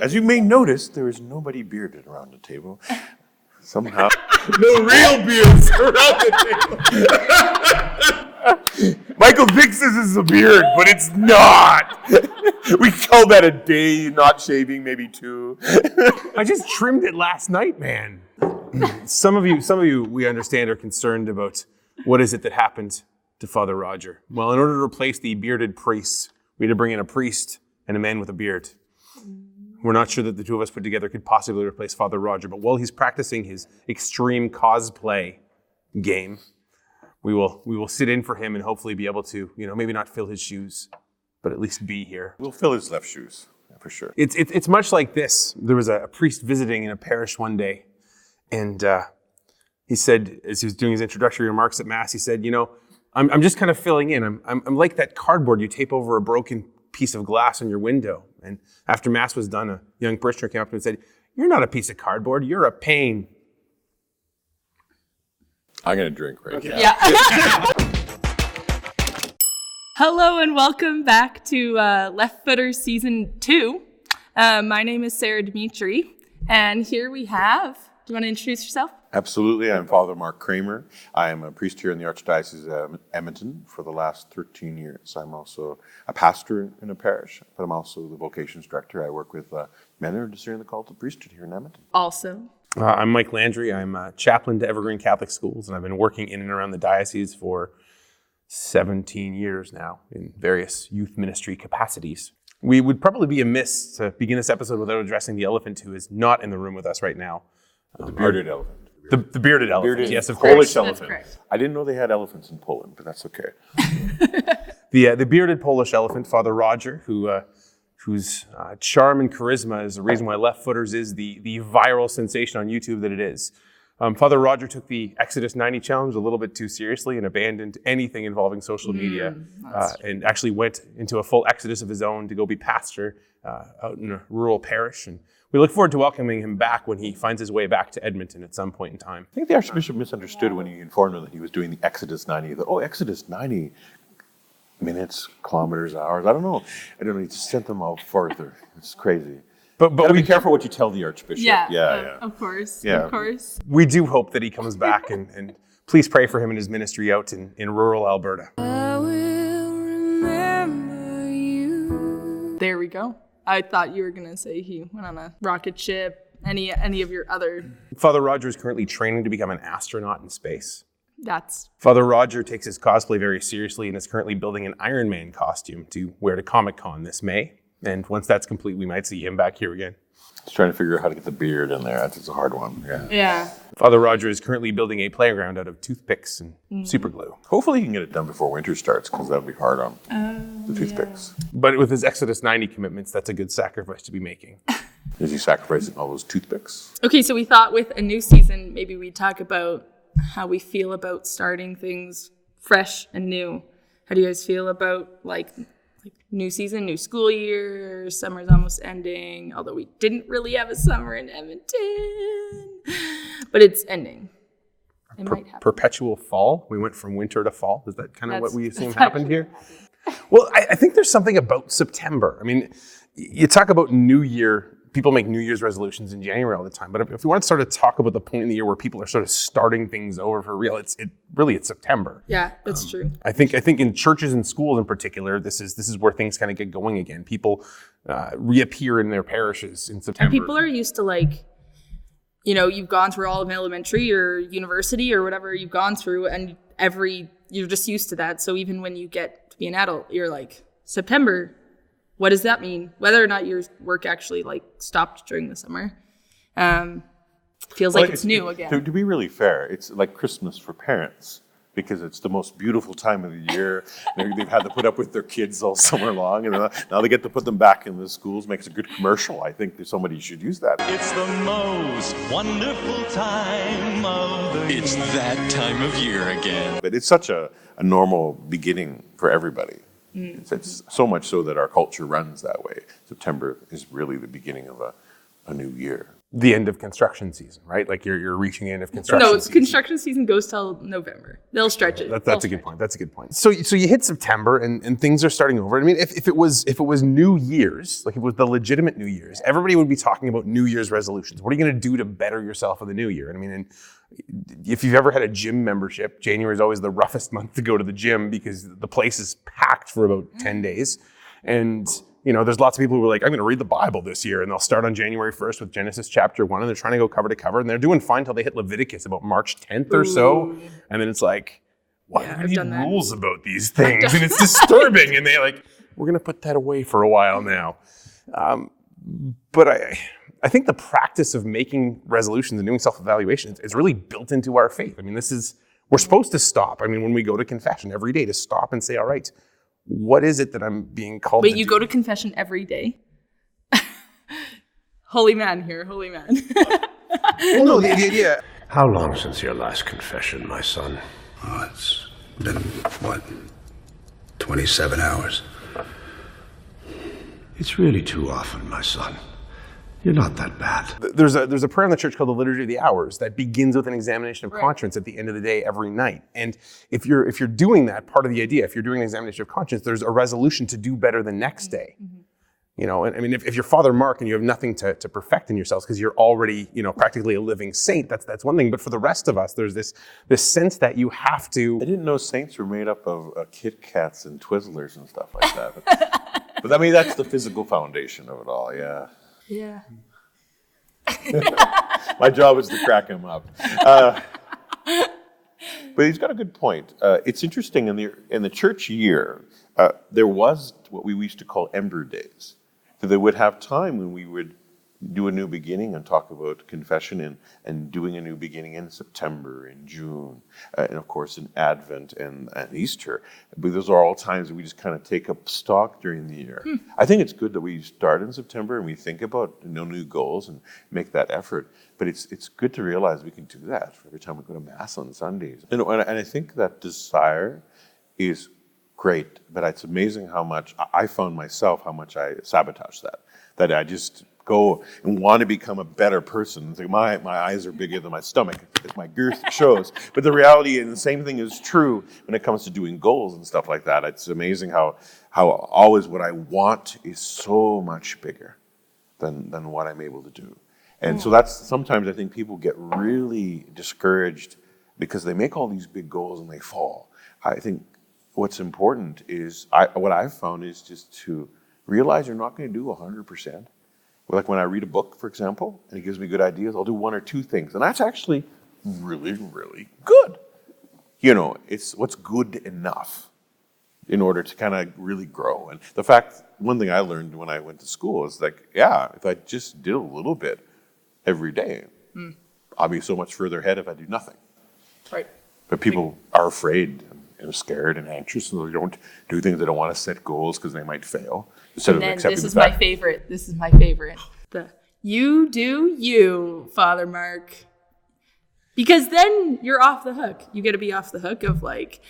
As you may notice, there is nobody bearded around the table. Somehow, no real beards around the table. Michael thinks this is a beard, but it's not. We call that a day not shaving, maybe two. I just trimmed it last night, man. Some of you, we understand, are concerned about what is it that happened to Father Roger. Well, in order to replace the bearded priests, we had to bring in a priest and a man with a beard. We're not sure that the two of us put together could possibly replace Father Roger, but while he's practicing his extreme cosplay game, we will sit in for him and hopefully be able to, maybe not fill his shoes, but at least be here. We'll fill his left shoes, for sure. It's much like this. There was a priest visiting in a parish one day, and he said, as he was doing his introductory remarks at Mass, he said, I'm just kind of filling in. I'm like that cardboard you tape over a broken piece of glass on your window. And after Mass was done, a young parishioner came up to him and said, "You're not a piece of cardboard, you're a pain." I'm going to drink right now. Yeah. Hello and welcome back to Left Footers Season 2. My name is Sara Dmitri, and here we have, do you want to introduce yourself? Absolutely. I'm Father Marc Cramer. I am a priest here in the Archdiocese of Edmonton for the last 13 years. I'm also a pastor in a parish, but I'm also the vocations director. I work with men who are discerning the call to priesthood here in Edmonton. Also. I'm Mike Landry. I'm a chaplain to Evergreen Catholic Schools, and I've been working in and around the diocese for 17 years now in various youth ministry capacities. We would probably be amiss to begin this episode without addressing the elephant who is not in the room with us right now. The bearded elephant. The bearded elephant, yes, of Polish course. elephant. Correct. I didn't know they had elephants in Poland, but that's okay. The bearded Polish elephant, Father Roger, whose charm and charisma is the reason why Left Footers is the viral sensation on YouTube that it is. Father Roger took the Exodus 90 challenge a little bit too seriously and abandoned anything involving social media and actually went into a full exodus of his own to go be pastor out in a rural parish. And we look forward to welcoming him back when he finds his way back to Edmonton at some point in time. I think the Archbishop misunderstood when he informed him that he was doing the Exodus 90. He thought, Exodus 90 minutes, kilometers, hours. I don't know. He just sent them out further. It's crazy. But be careful what you tell the Archbishop. Yeah. Of course. Yeah. Of course. We do hope that he comes back and please pray for him and his ministry out in rural Alberta. I will remember you. There we go. I thought you were going to say he went on a rocket ship, any of your other... Father Roger is currently training to become an astronaut in space. That's... Father Roger takes his cosplay very seriously and is currently building an Iron Man costume to wear to Comic-Con this May. And once that's complete, we might see him back here again. He's trying to figure out how to get the beard in there. That's a hard one. Yeah. Father Roger is currently building a playground out of toothpicks and super glue. Hopefully he can get it done before winter starts, because that would be hard on the toothpicks. But with his Exodus 90 commitments, that's a good sacrifice to be making. Is he sacrificing all those toothpicks? Okay, so we thought with a new season, maybe we'd talk about how we feel about starting things fresh and new. How do you guys feel about like new season, new school year, summer's almost ending, although we didn't really have a summer in Edmonton, but it's ending. It might happen. Perpetual fall. We went from winter to fall. Is that kind of what we assume happened here? Well, I think there's something about September. I mean, you talk about New Year. People make New Year's resolutions in January all the time. But if we want to sort of talk about the point in the year where people are sort of starting things over for real, it's September. Yeah, that's true. I think in churches and schools in particular, this is where things kind of get going again. People reappear in their parishes in September. And people are used to you've gone through all of elementary or university or whatever you've gone through, and you're just used to that. So even when you get to be an adult, you're like, September, what does that mean? Whether or not your work actually stopped during the summer, feels like it's new again. To be really fair, it's like Christmas for parents, because it's the most beautiful time of the year. They've had to put up with their kids all summer long, and now they get to put them back in the schools. Makes a good commercial. I think that somebody should use that. It's the most wonderful time of the year. It's that time of year again. But it's such a normal beginning for everybody. It's so much so that our culture runs that way. September is really the beginning of a a new year. The end of construction season, right? Like you're reaching the end of construction No, season. construction season goes till November. They'll stretch it. That's a good point. That's a good point. So you hit September and things are starting over. I mean, if it was New Year's, like if it was the legitimate New Year's, everybody would be talking about New Year's resolutions. What are you going to do to better yourself in the new year? And I mean, and if you've ever had a gym membership, January is always the roughest month to go to the gym because the place is packed for about 10 days. And there's lots of people who are like, I'm going to read the Bible this year, and they'll start on January 1st with Genesis chapter 1, and they're trying to go cover to cover, and they're doing fine until they hit Leviticus about March 10th or so, and then it's like, why do we need rules about these things? And it's disturbing, and they're like, we're going to put that away for a while now. But I think the practice of making resolutions and doing self-evaluation is really built into our faith. I mean, we're supposed to stop. I mean, when we go to confession every day, to stop and say, all right, what is it that I'm being called to do? Wait, you go to confession every day? Holy man here, holy man. Well, no, the idea. How long since your last confession, my son? Oh, it's been, 27 hours. It's really too often, my son. You're not that bad. There's a prayer in the church called the Liturgy of the Hours that begins with an examination of conscience at the end of the day every night. And if you're doing that, part of the idea, if you're doing an examination of conscience, there's a resolution to do better the next day. And I mean, if you're Father Marc and you have nothing to perfect in yourselves because you're already, practically a living saint, that's one thing. But for the rest of us, there's this sense that you have to. I didn't know saints were made up of Kit Kats and Twizzlers and stuff like that. But I mean, that's the physical foundation of it all, yeah. Yeah. My job is to crack him up. But he's got a good point. It's interesting, in the church year, there was what we used to call Ember Days. So they would have time when we would do a new beginning and talk about confession and doing a new beginning in September, in June, and of course in Advent and Easter. But those are all times that we just kind of take up stock during the year. I think it's good that we start in September and we think about new goals and make that effort. But it's good to realize we can do that every time we go to Mass on Sundays. And I think that desire is great, but it's amazing how much I found myself, how much I sabotage that I just go and want to become a better person. It's like my eyes are bigger than my stomach, as my girth shows. But the reality, and the same thing is true when it comes to doing goals and stuff like that. It's amazing how always what I want is so much bigger than what I'm able to do. And so that's sometimes I think people get really discouraged because they make all these big goals and they fall. I think what's important is, what I've found is just to realize you're not going to do 100%. Like when I read a book, for example, and it gives me good ideas, I'll do one or two things. And that's actually really, really good. It's what's good enough in order to kind of really grow. And the fact, one thing I learned when I went to school is like, if I just did a little bit every day, I'll be so much further ahead if I do nothing. Right. But people are afraid and scared and anxious, and they don't do things. They don't want to set goals because they might fail. Instead And of then accepting this is the my fact. favorite. This is my favorite. You do you, Father Marc. Because then you're off the hook. You get to be off the hook of like,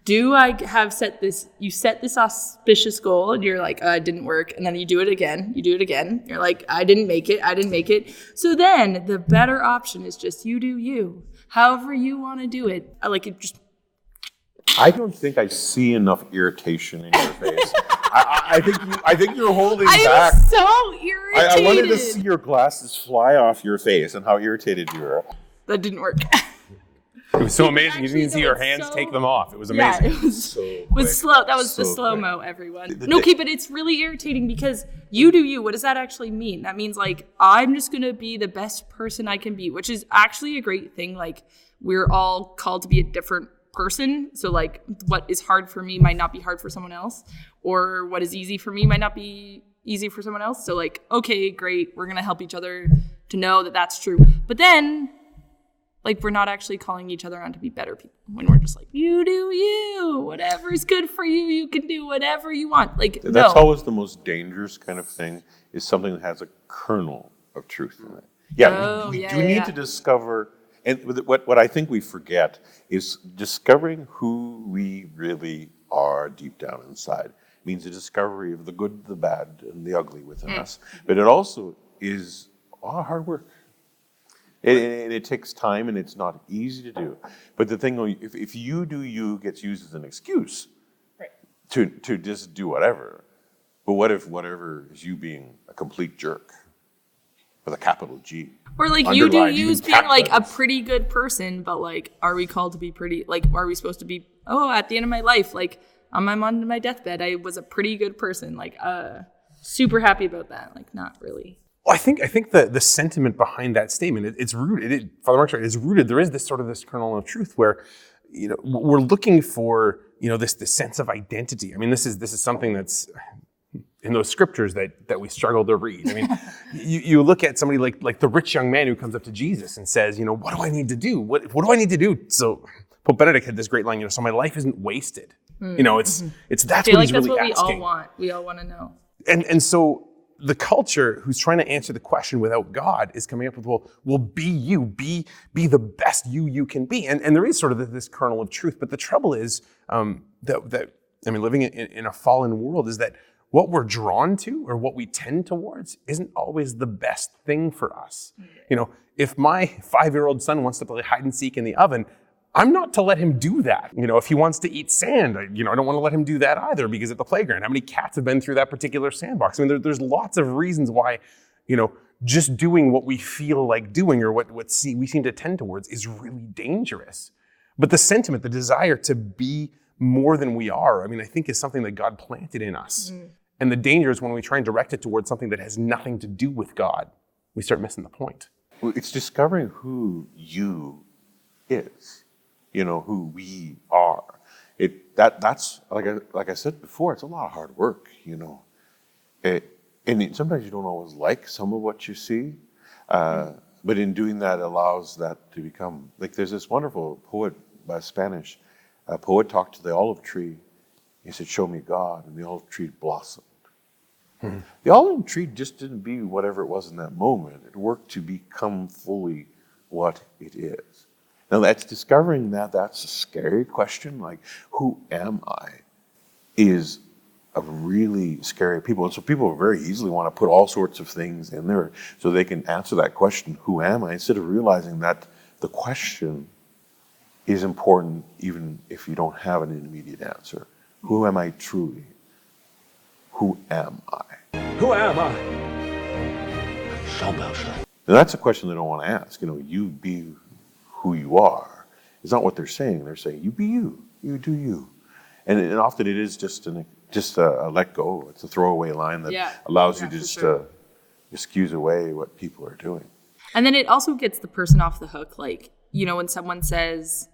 do I have set this? You set this auspicious goal and you're like, it didn't work. And then you do it again. You do it again. You're like, I didn't make it. So then the better option is just you do you. However you want to do it. I like it just. I don't think I see enough irritation in your face. I think you're holding back. I'm so irritated. I wanted to see your glasses fly off your face and how irritated you are. That didn't work. It was so amazing. You didn't even see your hands take them off. It was amazing. Yeah, it was slow. That was the slow-mo, everyone. But it's really irritating because you do you. What does that actually mean? That means, like, I'm just going to be the best person I can be, which is actually a great thing. Like, we're all called to be a different person. So, like, what is hard for me might not be hard for someone else. Or what is easy for me might not be easy for someone else. So, like, okay, great. We're going to help each other to know that that's true. But then, like, we're not actually calling each other on to be better people when we're just like, you do you. Whatever's good for you, you can do whatever you want. Like, That's always the most dangerous kind of thing, is something that has a kernel of truth in it. Yeah, we do need to discover, and what I think we forget is discovering who we really are deep down inside. It means a discovery of the good, the bad, and the ugly within us. But it also is a lot of hard work. It takes time, and it's not easy to do. But the thing, if you do you gets used as an excuse to just do whatever. But what if whatever is you being a complete jerk with a capital G? Or like you do Underlined, use even being like a capitalized. pretty good person, but like, are we called to be pretty? Like, are we supposed to be? Oh, at the end of my life, like on my deathbed, I was a pretty good person. Like, super happy about that. Like, not really. Well, I think the sentiment behind that statement, it's rooted. Father Mark's right. It's rooted. There is this kernel of truth where, we're looking for, this sense of identity. I mean, this is something that's in those scriptures that we struggle to read. I mean, you look at somebody like the rich young man who comes up to Jesus and says, what do I need to do? What do I need to do? So Pope Benedict had this great line, so my life isn't wasted. It's that's I feel what like he's that's really what we asking. all want. We all want to know. And so the culture who's trying to answer the question without God is coming up with, well, be you, be the best you can be. And there is sort of this kernel of truth. But the trouble is living in a fallen world is that what we're drawn to or what we tend towards isn't always the best thing for us. If my 5-year-old son wants to play hide and seek in the oven, I'm not to let him do that. If he wants to eat sand, I don't want to let him do that either, because at the playground, how many cats have been through that particular sandbox? I mean, there's lots of reasons why, just doing what we feel like doing or what we seem to tend towards is really dangerous. But the sentiment, the desire to be more than we are, I think is something that God planted in us. And the danger is when we try and direct it towards something that has nothing to do with God, we start missing the point. Well, it's discovering who you is, who we are. That's like I said before, it's a lot of hard work, and sometimes you don't always like some of what you see, but in doing that allows that to become, like there's this wonderful poet by Spanish, a poet talked to the olive tree. He said, "Show me God," and the olive tree blossomed. The olive tree just didn't be whatever it was in that moment. It worked to become fully what it is. Now that's discovering that's a scary question. Like, who am I? Is a really scary people. And so people very easily want to put all sorts of things in there so they can answer that question, who am I? Instead of realizing that the question is important even if you don't have an immediate answer. Who am I truly? Who am I? Who am I? Now that's a question they don't want to ask. You be who you are. It's not what they're saying. They're saying, you be you. You do you. And often it is just a let go. It's a throwaway line that allows you to just excuse away what people are doing. And then it also gets the person off the hook. Like, when someone says,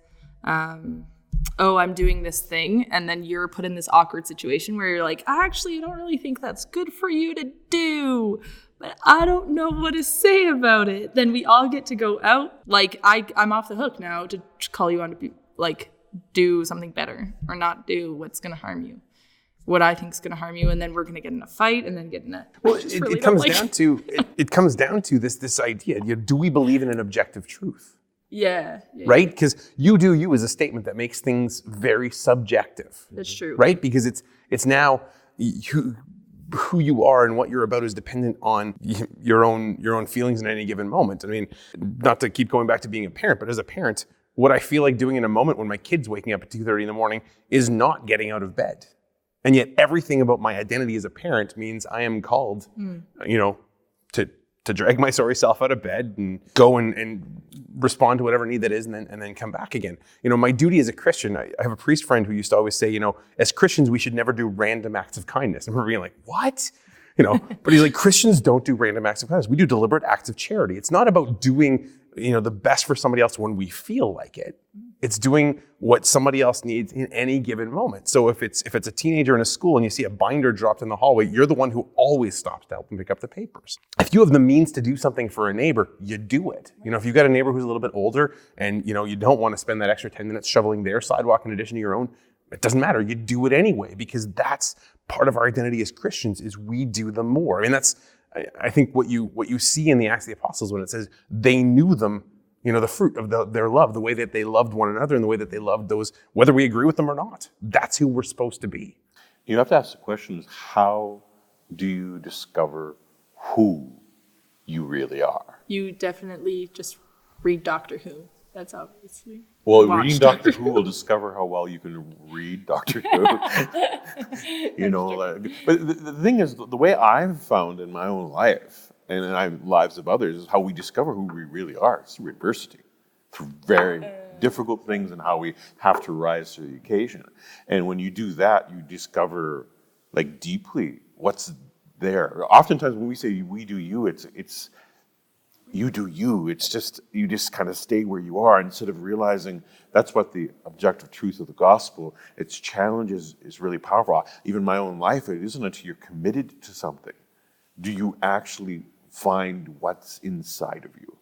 oh, I'm doing this thing, and then you're put in this awkward situation where you're like, actually, I don't really think that's good for you to do, but I don't know what to say about it. Then we all get to go out. Like, I'm off the hook now to call you on to be like, do something better or not do what's going to harm you. What I think is going to harm you, and then we're going to get in a fight, and then get in a. Well, it comes down to this idea. Do we believe in an objective truth? Yeah. Right? Because you do you is a statement that makes things very subjective. That's true. Right? Because it's now who you are and what you're about is dependent on your own feelings in any given moment. Not to keep going back to being a parent, but as a parent, what I feel like doing in a moment when my kid's waking up at 2:30 in the morning is not getting out of bed. And yet everything about my identity as a parent means I am called, to drag my sorry self out of bed and go and respond to whatever need that is and then come back again. My duty as a Christian, I have a priest friend who used to always say, as Christians, we should never do random acts of kindness. And we're being like, what? But he's like, Christians don't do random acts of kindness. We do deliberate acts of charity. It's not about doing, the best for somebody else when we feel like it. It's doing what somebody else needs in any given moment. So if it's a teenager in a school and you see a binder dropped in the hallway, you're the one who always stops to help them pick up the papers. If you have the means to do something for a neighbor, you do it. If you've got a neighbor who's a little bit older and you don't want to spend that extra 10 minutes shoveling their sidewalk in addition to your own, it doesn't matter. You do it anyway, because that's part of our identity as Christians is we do the more. That's I think what you see in the Acts of the Apostles when it says they knew them, the fruit of their love, the way that they loved one another and the way that they loved those, whether we agree with them or not. That's who we're supposed to be. You have to ask the question, how do you discover who you really are. You definitely just read Doctor Who. That's obviously. Well, Watch reading Doctor Who will discover how well you can read Doctor Who. But the thing is, the way I've found in my own life and in lives of others is how we discover who we really are. It's through adversity, through very difficult things and how we have to rise to the occasion. And when you do that, you discover like deeply what's there. Oftentimes when we say we do you, it's you do you. It's just, you just kind of stay where you are instead of realizing that's what the objective truth of the gospel, its challenge is really powerful. Even my own life, it isn't until you're committed to something do you actually find what's inside of you,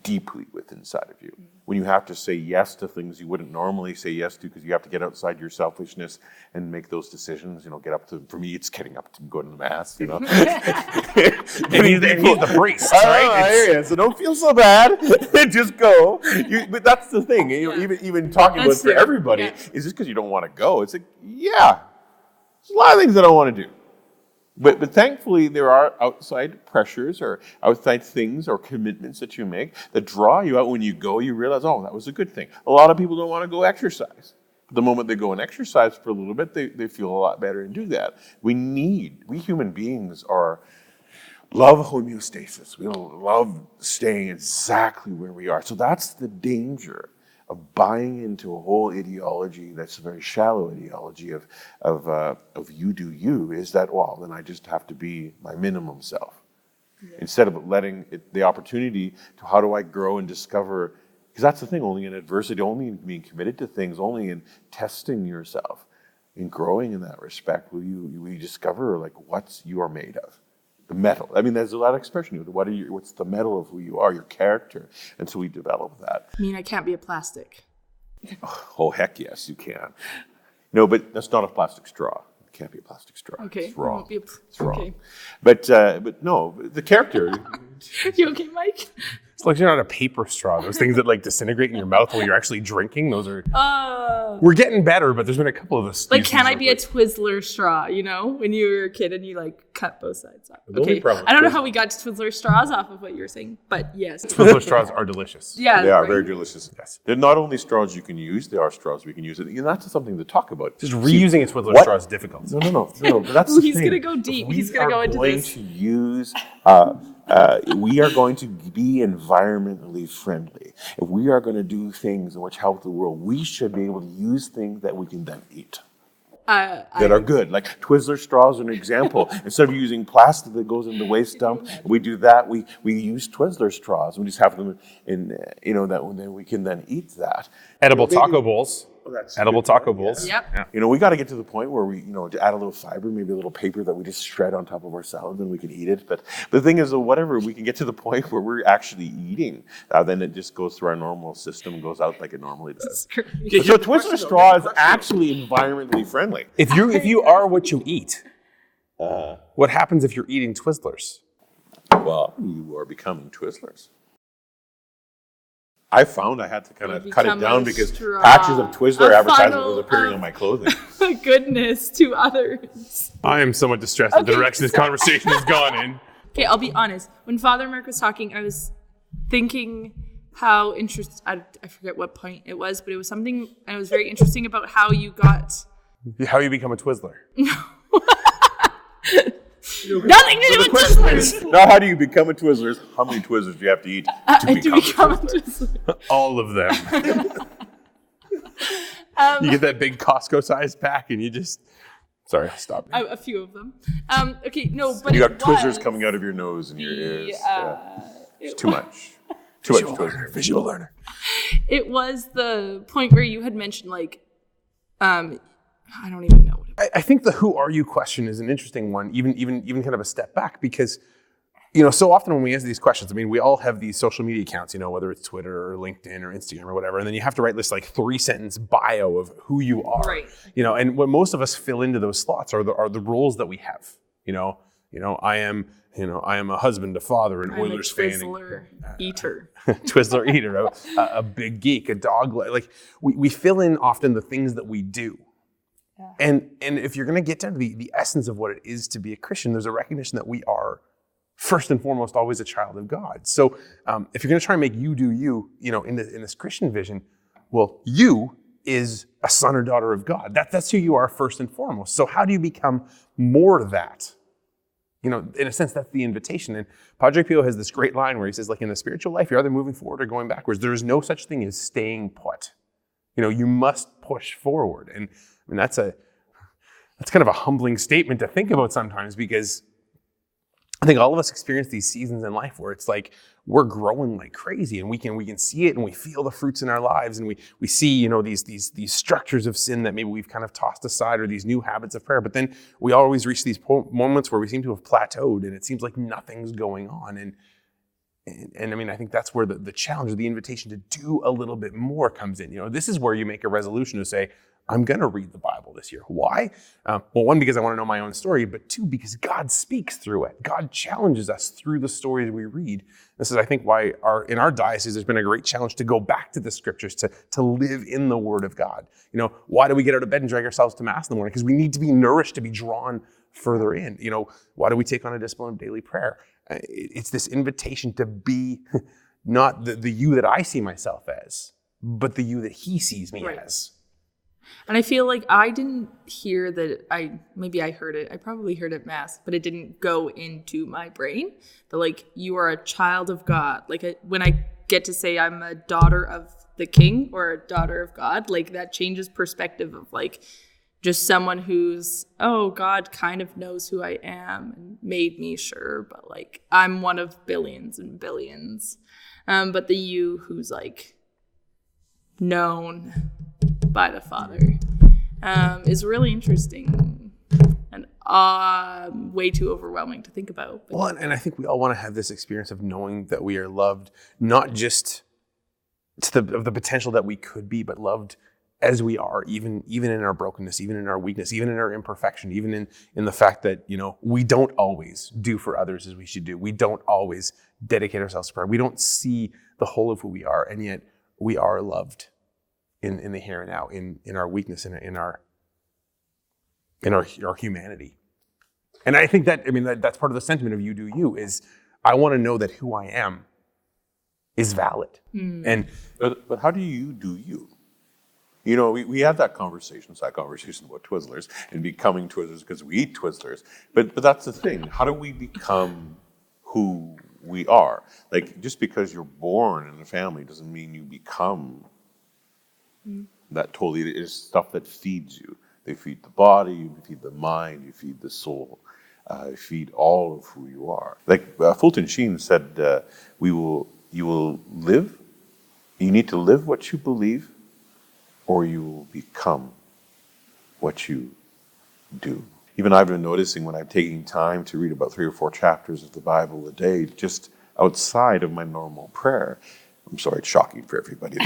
deeply within inside of you. When you have to say yes to things you wouldn't normally say yes to because you have to get outside your selfishness and make those decisions, get up to, for me, it's getting up to going to the mass, And he's the priest, right? I hear you. So don't feel so bad. Just go. But that's the thing. Even talking about for everybody, is just because you don't want to go. It's like, yeah, there's a lot of things I don't want to do. But thankfully, there are outside pressures or outside things or commitments that you make that draw you out. When you go, you realize, oh, that was a good thing. A lot of people don't want to go exercise. But the moment they go and exercise for a little bit, they feel a lot better and do that. We human beings love homeostasis. We love staying exactly where we are. So that's the danger of buying into a whole ideology that's a very shallow ideology of you do you, is that, well, then I just have to be my minimum self. Yeah. Instead of letting the opportunity to how do I grow and discover, because that's the thing, only in adversity, only in being committed to things, only in testing yourself, in growing in that respect, will you discover like what you are made of. The metal. I mean, there's a lot of expression. What's the metal of who you are, your character? And so we develop that. I mean, I can't be a plastic. Oh, heck yes, you can. No, but that's not a plastic straw. It can't be a plastic straw. Okay. It's wrong. It's wrong. Okay. But no, the character. You okay, Mike? It's like you're not a paper straw. Those things that like disintegrate in your mouth while you're actually drinking. Those are. We're getting better, but there's been a couple of us. Like, can I be a Twizzler straw? When you were a kid and you like cut both sides off. The Okay. I don't know how we got to Twizzler straws off of what you were saying, but yes. Twizzler straws are delicious. Yeah, they are right. very delicious. Yes. They're not only straws you can use; they are straws we can use. And that's something to talk about. Just reusing a Twizzler straw is difficult. No. But that's the He's thing. gonna go deep. He's gonna go into this. We are going to be environmentally friendly. If we are going to do things in which help the world, we should be able to use things that we can then eat. That are good. Like Twizzler straws are an example. Instead of using plastic that goes in the waste dump, we do that. We use Twizzler straws. We just have them in, that then we can then eat that. Edible taco bowls. That's Edible good. taco bowls. Yep. Yeah. We got to get to the point where we, to add a little fiber, maybe a little paper that we just shred on top of our salad, and we can eat it. But the thing is, whatever, we can get to the point where we're actually eating, then it just goes through our normal system, goes out like it normally does. So Twizzler straw is actually environmentally friendly. If you are what you eat, what happens if you're eating Twizzlers? Well, you are becoming Twizzlers. I found I had to kind of cut it down because patches of Twizzler advertisement was appearing on my clothing. Goodness to others. I am somewhat distressed at the direction this conversation has gone in. Okay, I'll be honest. When Father Marc was talking, I was thinking how interesting, I forget what point it was, but it was something, and it was very interesting about how you How you become a Twizzler. Nothing to do with Twizzlers. Now, how do you become a Twizzler? How many Twizzlers do you have to eat to become a Twizzler? All of them. You get that big Costco-sized pack and you just... Sorry, I'll stop. A few of them. Okay, no, but You got Twizzlers coming out of your nose and your ears. It's too much. Too much Twizzlers. Visual learner. It was the point where you had mentioned, I don't even know. I think the who are you question is an interesting one, even kind of a step back, because so often when we answer these questions, I mean, we all have these social media accounts, whether it's Twitter or LinkedIn or Instagram or whatever, and then you have to write this 3-sentence bio of who you are, right? And what most of us fill into those slots are the roles that we have. I am a husband, a father, an Oilers fan, Twizzler eater, Twizzler eater, a big geek, a dog. We fill in often the things that we do. And if you're going to get down to the essence of what it is to be a Christian, there's a recognition that we are first and foremost always a child of God. So if you're going to try and make you do you, in this Christian vision, well, you is a son or daughter of God. That's who you are first and foremost. So how do you become more that? In a sense, that's the invitation. And Padre Pio has this great line where he says, like, in the spiritual life, you're either moving forward or going backwards. There is no such thing as staying put. You must push forward. And that's kind of a humbling statement to think about sometimes, because I think all of us experience these seasons in life where it's like we're growing like crazy, and we can see it, and we feel the fruits in our lives, and we see these structures of sin that maybe we've kind of tossed aside, or these new habits of prayer. But then we always reach these moments where we seem to have plateaued, and it seems like nothing's going on. And I think that's where the challenge, or the invitation to do a little bit more comes in. This is where you make a resolution to say, I'm going to read the Bible this year. Why? Well, one, because I want to know my own story, but two, because God speaks through it. God challenges us through the stories we read. This is, I think, why in our diocese there's been a great challenge to go back to the scriptures, to live in the Word of God. Why do we get out of bed and drag ourselves to Mass in the morning? Because we need to be nourished, to be drawn further in. Why do we take on a discipline of daily prayer? It's this invitation to be not the you that I see myself as, but the you that He sees me as. And I feel like I didn't hear that. Maybe I heard it. I probably heard it Mass, but it didn't go into my brain. That, like, you are a child of God. Like, when I get to say I'm a daughter of the King or a daughter of God, like, that changes perspective of, like, just someone who's, God kind of knows who I am and made me, sure, but, like, I'm one of billions and billions. But the you who's, like, known by the Father is really interesting and way too overwhelming to think about. Well, and I think we all want to have this experience of knowing that we are loved, not just of the potential that we could be, but loved as we are, even in our brokenness, even in our weakness, even in our imperfection, even in the fact that, we don't always do for others as we should do. We don't always dedicate ourselves to prayer. We don't see the whole of who we are, and yet we are loved in the here and now, in our weakness, in our humanity. And I think that's part of the sentiment of you do you, is I want to know that who I am is valid. And But how do you do you? We had that conversation about Twizzlers and becoming Twizzlers because we eat Twizzlers. But that's the thing. How do we become who we are? Like, just because you're born in a family doesn't mean you become that totally. It is stuff that feeds you. They feed the body, you feed the mind, you feed the soul. You feed all of who you are. Like Fulton Sheen said, you will live. You need to live what you believe, or you will become what you do. Even I've been noticing when I'm taking time to read about 3 or 4 chapters of the Bible a day, just outside of my normal prayer. I'm sorry, it's shocking for everybody.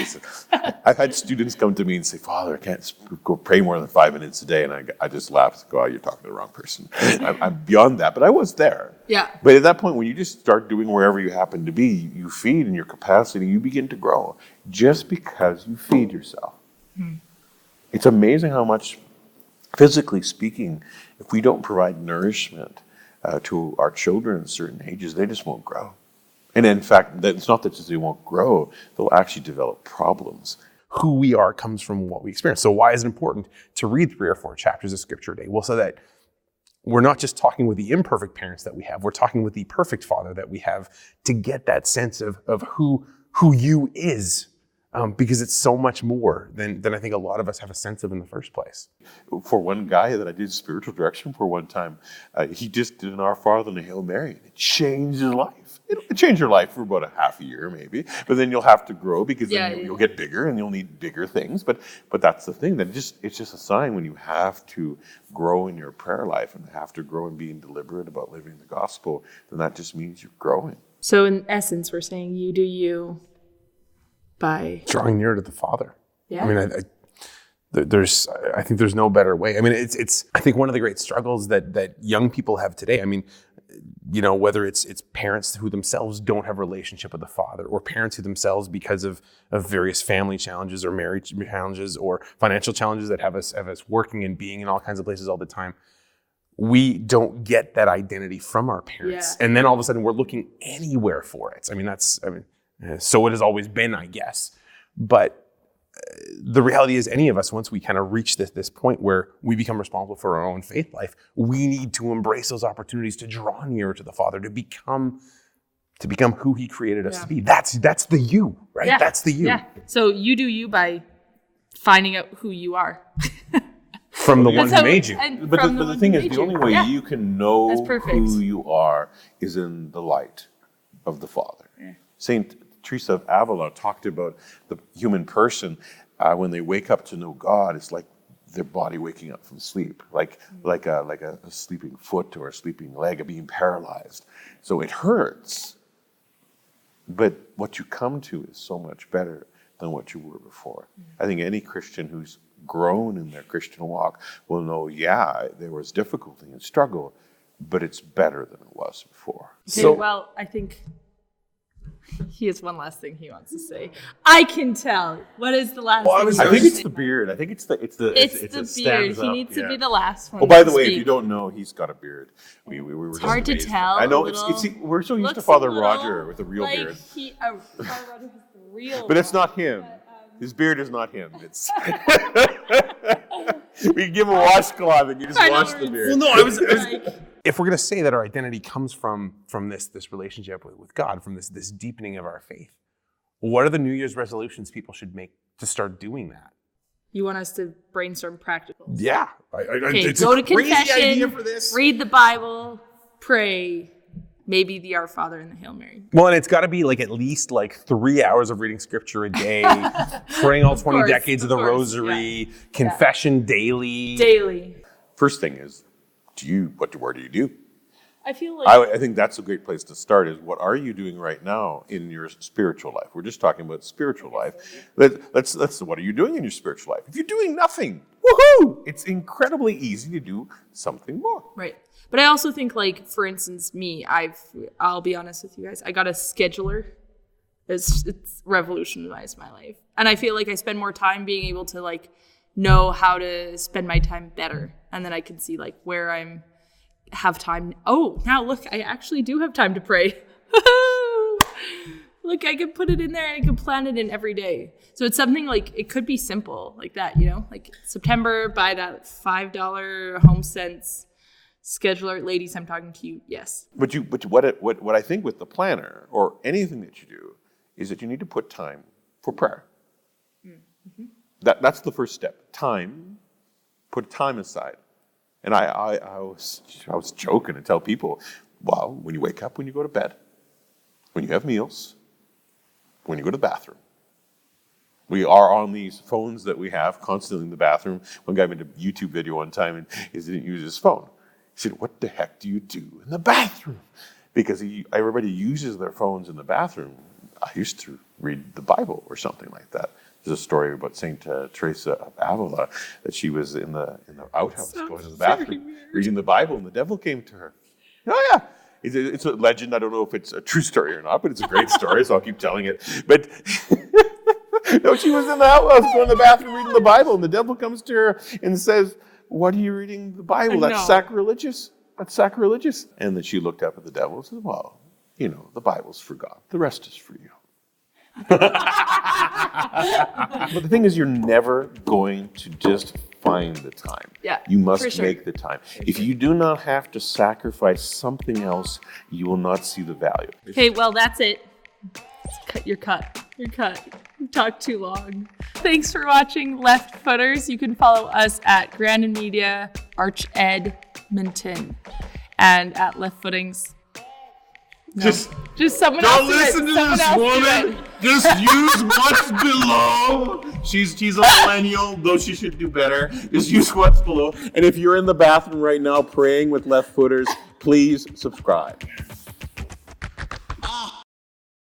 I've had students come to me and say, Father, I can't go pray more than 5 minutes a day. And I just laugh and go, you're talking to the wrong person. I'm beyond that, but I was there. Yeah. But at that point, when you just start doing wherever you happen to be, you feed in your capacity, you begin to grow just because you feed yourself. It's amazing how much, physically speaking, if we don't provide nourishment to our children at certain ages, they just won't grow. And in fact, it's not that just they won't grow, they'll actually develop problems. Who we are comes from what we experience. So why is it important to read 3 or 4 chapters of Scripture a day? Well, so that we're not just talking with the imperfect parents that we have, we're talking with the perfect Father that we have, to get that sense of who you is. Because it's so much more than I think a lot of us have a sense of in the first place. For one guy that I did spiritual direction for one time, he just did an Our Father and a Hail Mary, and it changed his life. It'll change your life for about a half a year maybe, but then you'll have to grow because then you'll get bigger and you'll need bigger things. But that's the thing, that it's just a sign when you have to grow in your prayer life and have to grow in being deliberate about living the gospel, then that just means you're growing. So in essence, we're saying you do you by drawing near to the Father. Yeah. I mean, I think there's no better way. I mean, it's I think one of the great struggles that young people have today. I mean, whether it's parents who themselves don't have a relationship with the Father, or parents who themselves, because of various family challenges or marriage challenges or financial challenges that have us working and being in all kinds of places all the time, we don't get that identity from our parents. Yeah. And then all of a sudden we're looking anywhere for it. So it has always been, I guess. But the reality is any of us, once we kind of reach this point where we become responsible for our own faith life, we need to embrace those opportunities to draw nearer to the Father, to become who he created us to be. That's the you, right? Yeah. That's the you. Yeah. So you do you by finding out who you are. From the one who made you. But the thing is, the only way you can know That's perfect. who you are is in the light of the Father. Yeah. Saint Teresa of Avila talked about the human person when they wake up to know God. It's like their body waking up from sleep, like a sleeping foot or a sleeping leg, of being paralyzed. So it hurts, but what you come to is so much better than what you were before. I think any Christian who's grown in their Christian walk will know, there was difficulty and struggle, but it's better than it was before. So, well, I think he has one last thing he wants to say. I can tell. What is the last thing? I think it's the beard. I think it's the beard. He needs to be the last one. Oh, by the to way, speak. if you don't know, he's got a beard. We were It's just hard to amazed. tell. I know. We're so used to Father Roger with a real beard. Father Roger has the real. But it's not him. His beard is not him. It's we can give him a washcloth and you just wash the beard. Well, no, I was if we're going to say that our identity comes from this relationship with God, from this deepening of our faith, what are the New Year's resolutions people should make to start doing that? You want us to brainstorm practicals? Yeah. Okay, it's go a to crazy confession, idea for this. read the Bible, pray, maybe the Our Father and the Hail Mary. Well, and it's got to be at least 3 hours of reading scripture a day, praying all 20 decades of the rosary, confession daily. Daily. First thing is, what do you do? I feel like I think that's a great place to start is what are you doing right now in your spiritual life? We're just talking about spiritual life. Let's what are you doing in your spiritual life? If you're doing nothing, woohoo! It's incredibly easy to do something more. right. But I also think, for instance, me, I'll be honest with you guys, I got a scheduler. It's revolutionized my life. And I feel like I spend more time being able to know how to spend my time better. And then I can see where have time. Oh, now look, I actually do have time to pray. Look, I can put it in there and I can plan it in every day. So it's something it could be simple like that, September, buy that $5 HomeSense scheduler. Ladies, I'm talking to you. Yes. But what I think with the planner or anything that you do is that you need to put time for prayer. Mm-hmm. That's the first step. Time. Put time aside. And I was joking to tell people, well, when you wake up, when you go to bed, when you have meals, when you go to the bathroom. We are on these phones that we have constantly in the bathroom. One guy made a YouTube video one time and he didn't use his phone. He said, what the heck do you do in the bathroom? Because everybody uses their phones in the bathroom. I used to read the Bible or something like that. There's a story about Saint Teresa of Avila that she was in the outhouse going to the bathroom, reading the Bible, and the devil came to her. Oh yeah, it's a legend. I don't know if it's a true story or not, but it's a great story, so I'll keep telling it. But no, she was in the outhouse going to the bathroom reading the Bible, and the devil comes to her and says, "What are you reading the Bible? That's sacrilegious. That's sacrilegious." And then she looked up at the devil and said, "Well, the Bible's for God. The rest is for you." But the thing is, you're never going to just find the time. Yeah, you must make the time. If you do not have to sacrifice something else, you will not see the value. Okay, well, that's it. You're cut. You talked too long. Thanks for watching Left Footers. You can follow us at Grandin Media, Edmonton, and at Left Footings. No. Just someone Don't else listen do it. to Someone this else do woman. it. Just use what's below. She's a millennial, though she should do better. Just use what's below. And if you're in the bathroom right now praying with Left Footers, please subscribe.